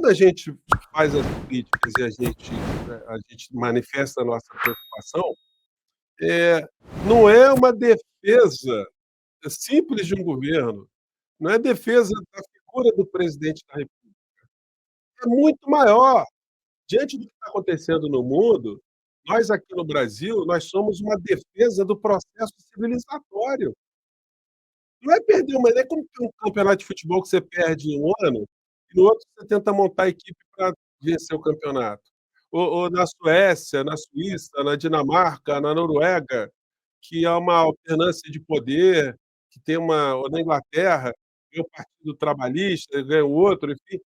quando a gente faz as críticas e a gente manifesta a nossa preocupação, não é uma defesa simples de um governo, não é defesa da figura do presidente da república, é muito maior. Diante do que está acontecendo no mundo, nós aqui no Brasil, nós somos uma defesa do processo civilizatório. Não é perder uma, não é como um campeonato de futebol que você perde um ano e no outro você tenta montar a equipe para vencer o campeonato. Ou na Suécia, na Suíça, na Dinamarca, na Noruega, que há uma alternância de poder, que tem uma, ou na Inglaterra, tem o Partido Trabalhista, ganha o outro, enfim,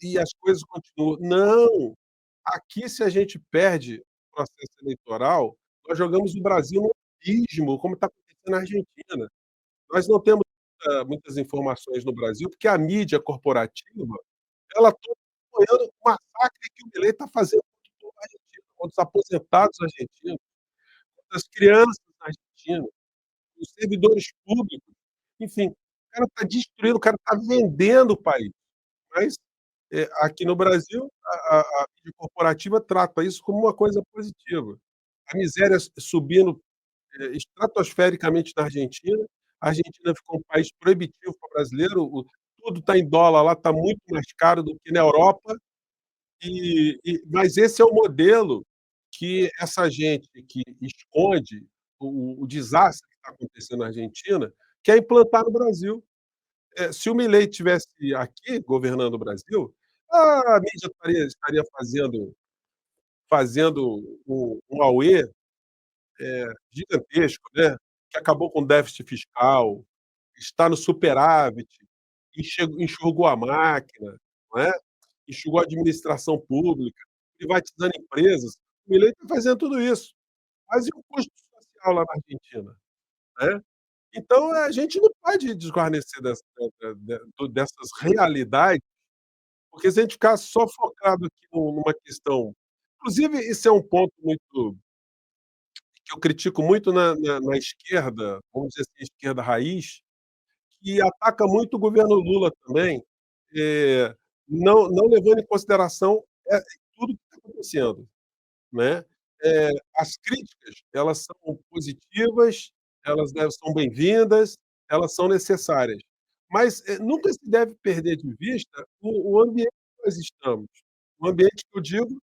e as coisas continuam. Não! Aqui, se a gente perde o processo eleitoral, nós jogamos o Brasil no abismo, como está acontecendo na Argentina. Nós não temos muitas informações no Brasil, porque a mídia corporativa, ela toda apoiando o massacre que o Milei está fazendo contra o povo argentino, contra os aposentados argentinos, contra as crianças argentinas, os servidores públicos, enfim, o cara está destruindo, o cara está vendendo o país. Mas, aqui no Brasil, a mídia corporativa trata isso como uma coisa positiva. A miséria subindo estratosfericamente na Argentina. A Argentina ficou um país proibitivo para o brasileiro, tudo está em dólar lá, está muito mais caro do que na Europa, mas esse é o modelo que essa gente que esconde o desastre que está acontecendo na Argentina quer implantar no Brasil. Se o Milei tivesse aqui governando o Brasil, a mídia estaria fazendo um auê gigantesco, né, que acabou com o déficit fiscal, está no superávit, enxugou a máquina, não é, enxugou a administração pública, privatizando empresas. O Milei está fazendo tudo isso. Mas e o custo social lá na Argentina, né? Então a gente não pode desguarnecer dessas realidades, porque se a gente ficar só focado aqui numa questão, inclusive isso é um ponto muito que eu critico muito na esquerda, vamos dizer assim, esquerda raiz, que ataca muito o governo Lula também, não levando em consideração, tudo que está acontecendo, né. As críticas, elas são positivas, são bem-vindas, elas são necessárias, mas, nunca se deve perder de vista o ambiente que nós estamos. O ambiente que eu digo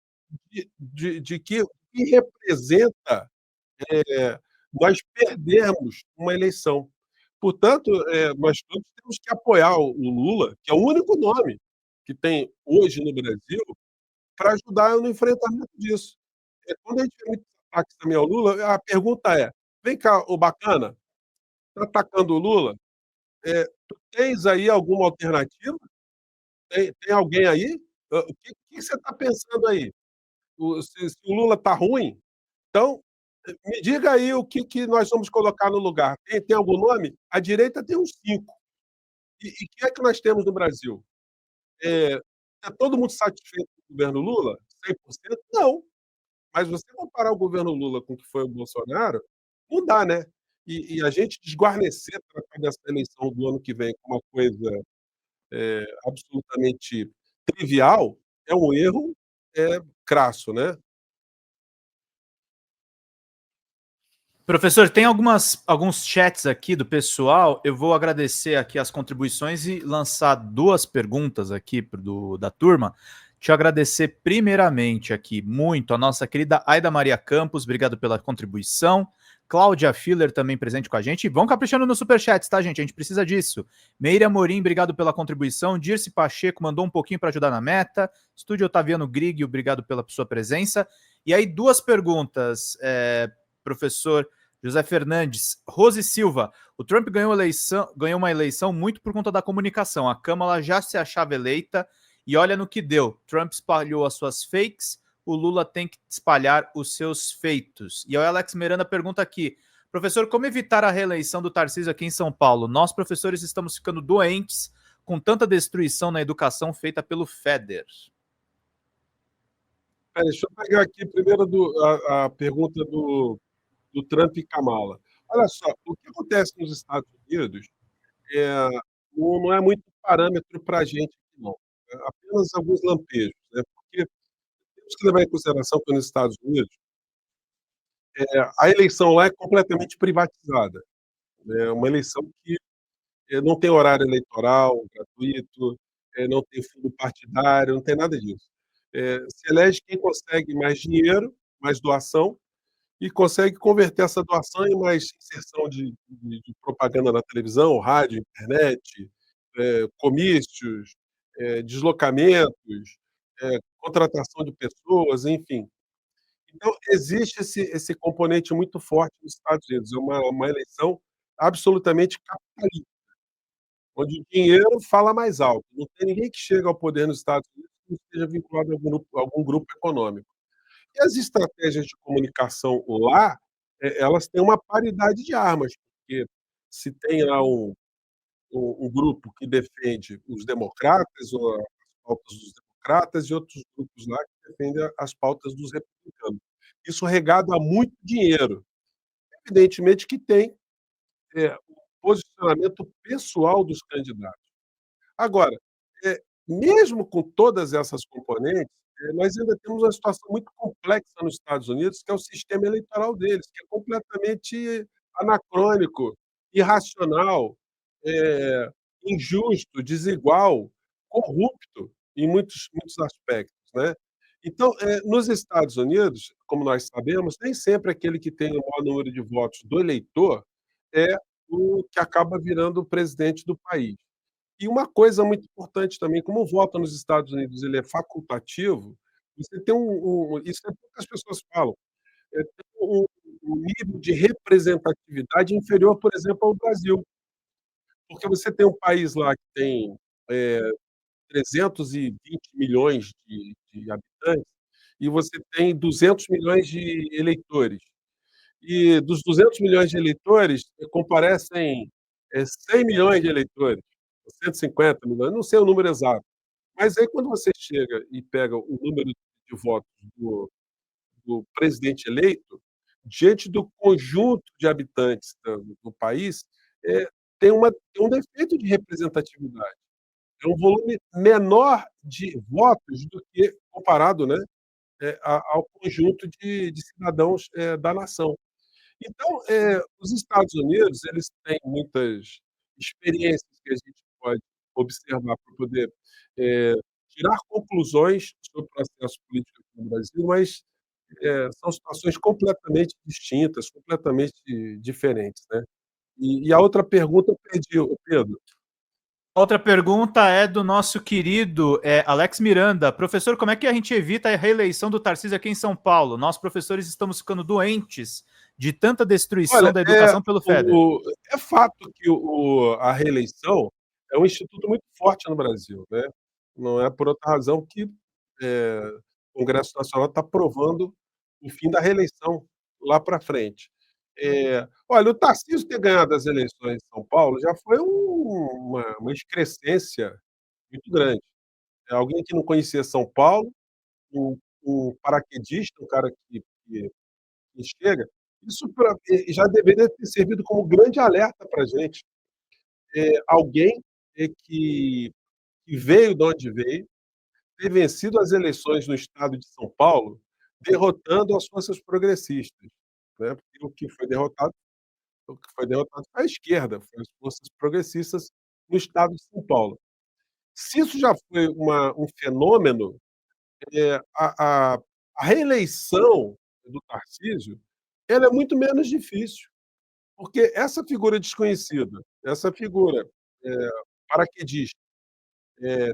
de que representa nós perdermos uma eleição. Portanto, nós todos temos que apoiar o Lula, que é o único nome que tem hoje no Brasil para ajudar no enfrentamento disso. Quando a gente vê muitos ataques também ao Lula, a pergunta é: "Vem cá, ô bacana, tá atacando o Lula, tu tens aí alguma alternativa? Tem alguém aí? O que você está pensando aí? Se o Lula está ruim, então, me diga aí o que nós vamos colocar no lugar. Tem algum nome? A direita tem uns 5. E quem é que nós temos no Brasil? Está todo mundo satisfeito com o governo Lula? 100%? Não. Mas você comparar o governo Lula com o que foi o Bolsonaro, não dá, né. E a gente desguarnecer, tratar dessa eleição do ano que vem como uma coisa, absolutamente trivial, é um erro, crasso, né. Professor, tem alguns chats aqui do pessoal. Eu vou agradecer aqui as contribuições e lançar duas perguntas aqui da turma. Deixa eu agradecer primeiramente aqui muito a nossa querida Aida Maria Campos, obrigado pela contribuição. Cláudia Filler também presente com a gente. Vão caprichando no superchats, tá, gente? A gente precisa disso. Meira Morim, obrigado pela contribuição. Dirce Pacheco mandou um pouquinho para ajudar na meta. Estúdio Otaviano Grig, obrigado pela sua presença. E aí, duas perguntas, professor José Fernandes. Rose Silva, o Trump ganhou uma eleição muito por conta da comunicação. A Câmara já se achava eleita e olha no que deu. Trump espalhou as suas fakes, o Lula tem que espalhar os seus feitos. E o Alex Miranda pergunta aqui, professor, como evitar a reeleição do Tarcísio aqui em São Paulo? Nós, professores, estamos ficando doentes com tanta destruição na educação feita pelo FEDER. Deixa eu pegar aqui primeiro a pergunta do Trump e Kamala. Olha só, o que acontece nos Estados Unidos, não é muito parâmetro para a gente aqui não. apenas alguns lampejos, né, porque temos que levar em consideração que nos Estados Unidos, a eleição lá é completamente privatizada, é uma eleição que, não tem horário eleitoral gratuito, não tem fundo partidário, não tem nada disso. Se elege quem consegue mais dinheiro, mais doação, e consegue converter essa doação em mais inserção de propaganda na televisão, rádio, internet, comícios, deslocamentos, contratação de pessoas, enfim. Então, existe esse componente muito forte nos Estados Unidos, é uma eleição absolutamente capitalista, onde o dinheiro fala mais alto. Não tem ninguém que chega ao poder nos Estados Unidos que não esteja vinculado a algum grupo econômico. E as estratégias de comunicação lá, elas têm uma paridade de armas, porque se tem lá um grupo que defende os democratas ou as pautas dos democratas e outros grupos lá que defendem as pautas dos republicanos. Isso regado a muito dinheiro. Evidentemente que tem, o posicionamento pessoal dos candidatos. Agora, mesmo com todas essas componentes, nós ainda temos uma situação muito complexa nos Estados Unidos, que é o sistema eleitoral deles, que é completamente anacrônico, irracional, eh, injusto, desigual, corrupto em muitos aspectos, né. Então, nos Estados Unidos, como nós sabemos, nem sempre aquele que tem o maior número de votos do eleitor é o que acaba virando o presidente do país. E uma coisa muito importante também, como o voto nos Estados Unidos ele é facultativo, você tem isso é poucas pessoas falam, tem um nível de representatividade inferior, por exemplo, ao Brasil, porque você tem um país lá que tem, eh, 320 milhões de habitantes, e você tem 200 milhões de eleitores. E dos 200 milhões de eleitores, comparecem, 100 milhões de eleitores, 150 milhões, não sei o número exato. Mas aí quando você chega e pega o número de votos do presidente eleito, diante do conjunto de habitantes do país, tem um defeito de representatividade. É um volume menor de votos do que comparado, né, ao conjunto de cidadãos, da nação. Então, os Estados Unidos, eles têm muitas experiências que a gente pode observar para poder, eh, tirar conclusões sobre o processo político aqui no Brasil, mas, são situações completamente distintas, completamente diferentes, né. E a outra pergunta eu perdi, ô Pedro. Outra pergunta é do nosso querido Alex Miranda. Professor, como é que a gente evita a reeleição do Tarcísio aqui em São Paulo? Nós, professores, estamos ficando doentes de tanta destruição Olha, da educação pelo FEDER. é fato que a reeleição é um instituto muito forte no Brasil, né. Não é por outra razão que, o Congresso Nacional está aprovando o fim da reeleição lá para frente. Olha, o Tarcísio ter ganhado as eleições em São Paulo já foi uma excrescência muito grande. É alguém que não conhecia São Paulo, um paraquedista, um cara que chega, isso já deveria ter servido como grande alerta para a gente. Alguém, que veio de onde veio, ter vencido as eleições no estado de São Paulo, derrotando as forças progressistas, né, porque o que foi derrotado foi a esquerda, foi as forças progressistas no estado de São Paulo. Se isso já foi um fenômeno, a reeleição do Tarcísio, ela é muito menos difícil. Porque essa figura desconhecida, essa figura, eh, paraquedista,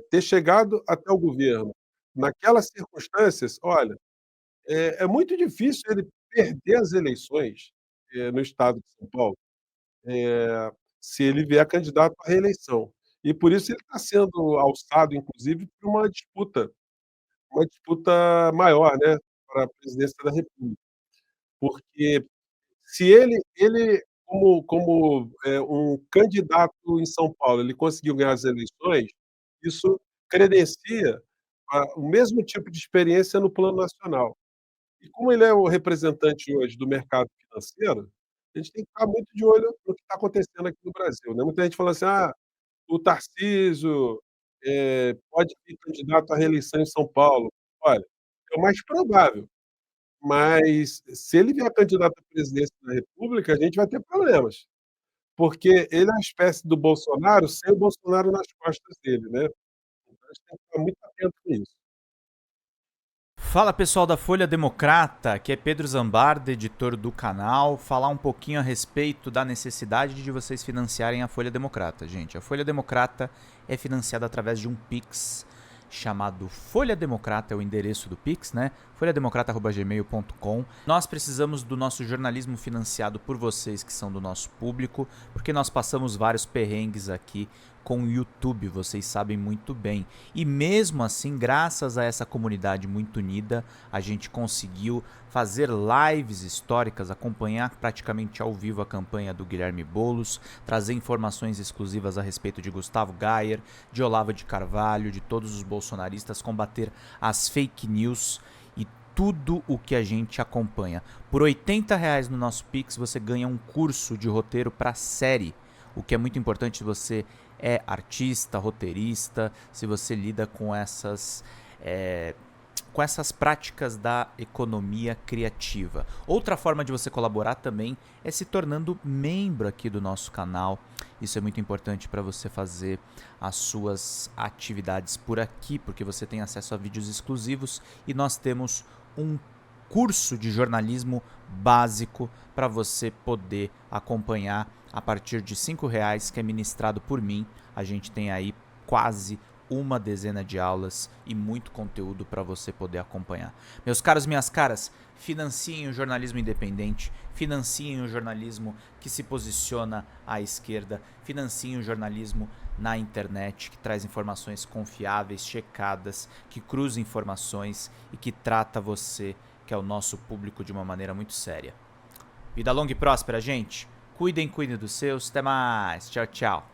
ter chegado até o governo naquelas circunstâncias, olha, é muito difícil ele perder as eleições, no estado de São Paulo, se ele vier candidato à reeleição. E por isso ele está sendo alçado, inclusive, para uma disputa maior, né, para a presidência da república. Porque se ele como um candidato em São Paulo, ele conseguiu ganhar as eleições, isso credencia o mesmo tipo de experiência no plano nacional. E como ele é o representante hoje do mercado financeiro, a gente tem que ficar muito de olho no que está acontecendo aqui no Brasil, né. Muita gente fala assim: "Ah, o Tarcísio, pode vir candidato à reeleição em São Paulo. Olha, é o mais provável, mas se ele vier candidato à presidência da república, a gente vai ter problemas, porque ele é uma espécie do Bolsonaro sem o Bolsonaro nas costas dele, né. Então a gente tem que ficar muito atento com isso. Fala pessoal da Folha Democrata, aqui é Pedro Zambarda, editor do canal, falar um pouquinho a respeito da necessidade de vocês financiarem a Folha Democrata, gente. A Folha Democrata é financiada através de um Pix chamado Folha Democrata, é o endereço do Pix, né? folhademocrata@gmail.com. Nós precisamos do nosso jornalismo financiado por vocês que são do nosso público, porque nós passamos vários perrengues aqui com o YouTube, vocês sabem muito bem. E mesmo assim, graças a essa comunidade muito unida, a gente conseguiu fazer lives históricas, acompanhar praticamente ao vivo a campanha do Guilherme Boulos, trazer informações exclusivas a respeito de Gustavo Gayer, de Olavo de Carvalho, de todos os bolsonaristas, combater as fake news e tudo o que a gente acompanha. Por R$80 no nosso Pix você ganha um curso de roteiro para série, o que é muito importante se você é artista, roteirista, se você lida com essas práticas da economia criativa. Outra forma de você colaborar também é se tornando membro aqui do nosso canal. Isso é muito importante para você fazer as suas atividades por aqui, porque você tem acesso a vídeos exclusivos e nós temos um curso de jornalismo básico para você poder acompanhar a partir de R$5, que é ministrado por mim. A gente tem aí quase uma dezena de aulas e muito conteúdo para você poder acompanhar. Meus caros, minhas caras, financiem o jornalismo independente, financiem o jornalismo que se posiciona à esquerda, financiem o jornalismo na internet, que traz informações confiáveis, checadas, que cruza informações e que trata você, que é o nosso público, de uma maneira muito séria. Vida longa e próspera, gente. Cuidem dos seus. Até mais. Tchau, tchau.